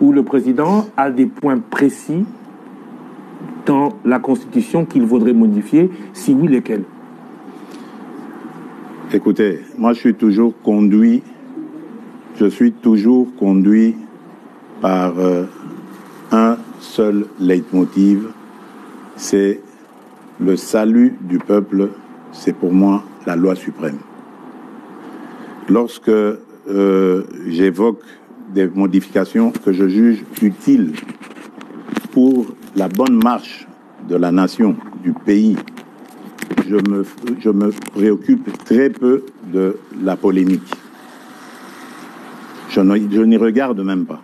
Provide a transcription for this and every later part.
où le président a des points précis dans la Constitution qu'il vaudrait modifier? Si oui, lesquels? Écoutez, moi je suis toujours conduit par un seul leitmotiv, c'est le salut du peuple, c'est pour moi la loi suprême. Lorsque j'évoque des modifications que je juge utiles pour la bonne marche de la nation, du pays, je me préoccupe très peu de la polémique. Je n'y regarde même pas.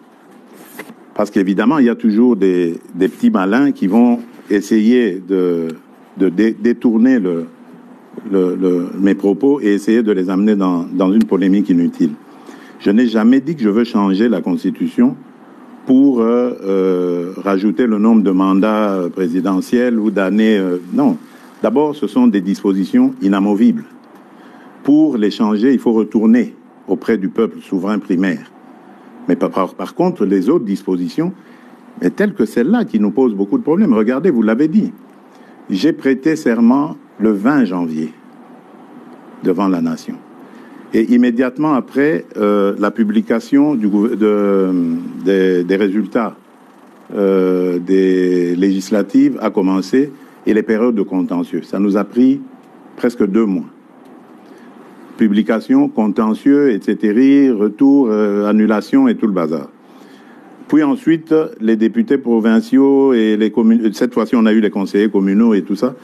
Parce qu'évidemment, il y a toujours des petits malins qui vont essayer de détourner mes propos et essayer de les amener dans une polémique inutile. Je n'ai jamais dit que je veux changer la Constitution pour rajouter le nombre de mandats présidentiels ou d'années. Non. D'abord, ce sont des dispositions inamovibles. Pour les changer, il faut retourner auprès du peuple souverain primaire. Mais par contre, les autres dispositions, mais telles que celle-là, qui nous posent beaucoup de problèmes. Regardez, vous l'avez dit. J'ai prêté serment le 20 janvier devant la nation. Et immédiatement après, la publication des résultats des législatives a commencé et les périodes de contentieux. Ça nous a pris presque 2 mois. Publication, contentieux, etc., retour, annulation et tout le bazar. Puis ensuite, les députés provinciaux et les communes. Cette fois-ci, on a eu les conseillers communaux et tout ça.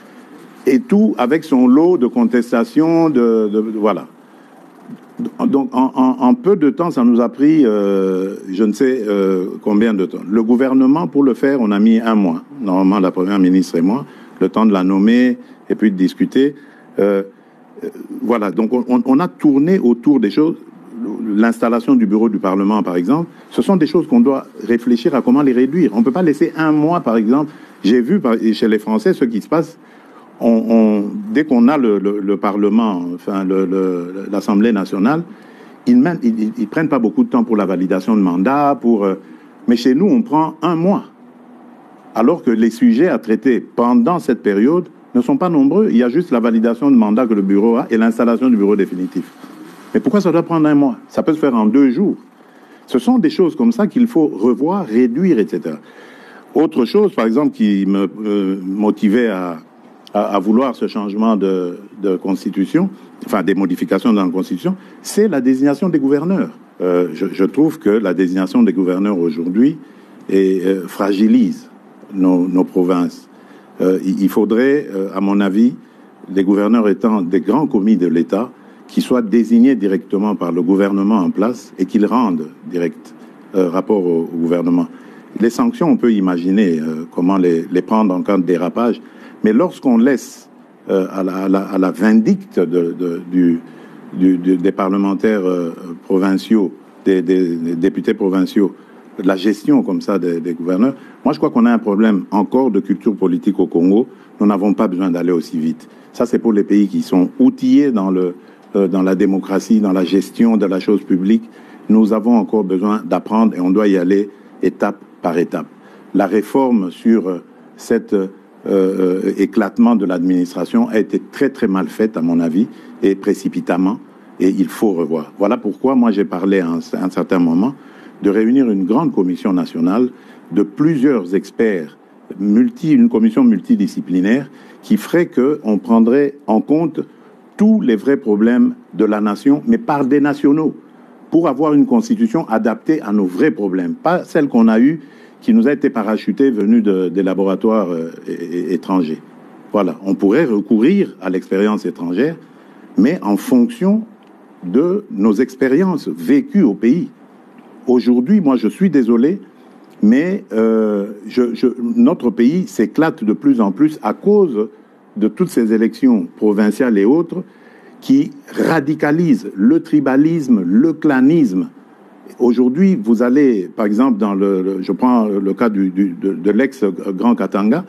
Et tout avec son lot de contestations, voilà. Donc, en peu de temps, ça nous a pris, je ne sais combien de temps. Le gouvernement, pour le faire, on a mis 1 mois. Normalement, la première ministre et moi, le temps de la nommer et puis de discuter. Voilà, donc on a tourné autour des choses. L'installation du bureau du Parlement, par exemple, ce sont des choses qu'on doit réfléchir à comment les réduire. On ne peut pas laisser 1 mois, par exemple. J'ai vu chez les Français ce qui se passe. Dès qu'on a le Parlement, enfin l'Assemblée nationale, ils prennent pas beaucoup de temps pour la validation de mandat. Mais chez nous, on prend 1 mois. Alors que les sujets à traiter pendant cette période ne sont pas nombreux. Il y a juste la validation de mandat que le bureau a et l'installation du bureau définitif. Mais pourquoi ça doit prendre 1 mois? Ça peut se faire en 2 jours. Ce sont des choses comme ça qu'il faut revoir, réduire, etc. Autre chose, par exemple, qui me motivait à vouloir ce changement de constitution, enfin des modifications dans la constitution, c'est la désignation des gouverneurs. Je trouve que la désignation des gouverneurs aujourd'hui fragilise nos provinces. Il faudrait, à mon avis, les gouverneurs étant des grands commis de l'État, qui soient désignés directement par le gouvernement en place et qu'ils rendent direct rapport au gouvernement. Les sanctions, on peut imaginer comment les prendre en cas de dérapage, mais lorsqu'on laisse à la vindicte des parlementaires provinciaux, des députés provinciaux, la gestion comme ça des gouverneurs, moi je crois qu'on a un problème encore de culture politique au Congo. Nous n'avons pas besoin d'aller aussi vite. Ça, c'est pour les pays qui sont outillés dans la démocratie, dans la gestion de la chose publique. Nous avons encore besoin d'apprendre et on doit y aller étape par étape. La réforme sur cet éclatement de l'administration a été très très mal faite à mon avis et précipitamment, et il faut revoir. Voilà pourquoi moi j'ai parlé à un certain moment de réunir une grande commission nationale de plusieurs experts, une commission multidisciplinaire qui ferait qu'on prendrait en compte tous les vrais problèmes de la nation, mais par des nationaux, pour avoir une constitution adaptée à nos vrais problèmes, pas celle qu'on a eue, qui nous a été parachutée venue des laboratoires étrangers. Voilà, on pourrait recourir à l'expérience étrangère, mais en fonction de nos expériences vécues au pays. Aujourd'hui, moi je suis désolé, mais notre pays s'éclate de plus en plus à cause de toutes ces élections provinciales et autres qui radicalisent le tribalisme, le clanisme. Aujourd'hui, vous allez, par exemple, je prends le cas de l'ex-Grand Katanga,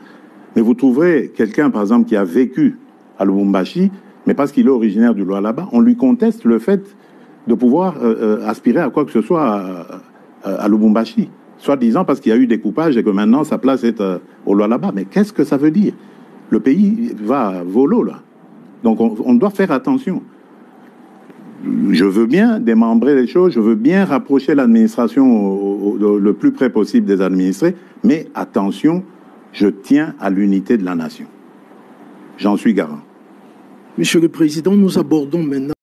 mais vous trouverez quelqu'un, par exemple, qui a vécu à Lubumbashi, mais parce qu'il est originaire du Lualaba, on lui conteste le fait de pouvoir aspirer à quoi que ce soit à Lubumbashi. soi-disant parce qu'il y a eu découpage et que maintenant sa place est au Lualaba. Mais qu'est-ce que ça veut dire? Le pays va volo, là. Donc on doit faire attention. Je veux bien démembrer les choses, je veux bien rapprocher l'administration le plus près possible des administrés, mais attention, je tiens à l'unité de la nation. J'en suis garant. Monsieur le Président, nous abordons maintenant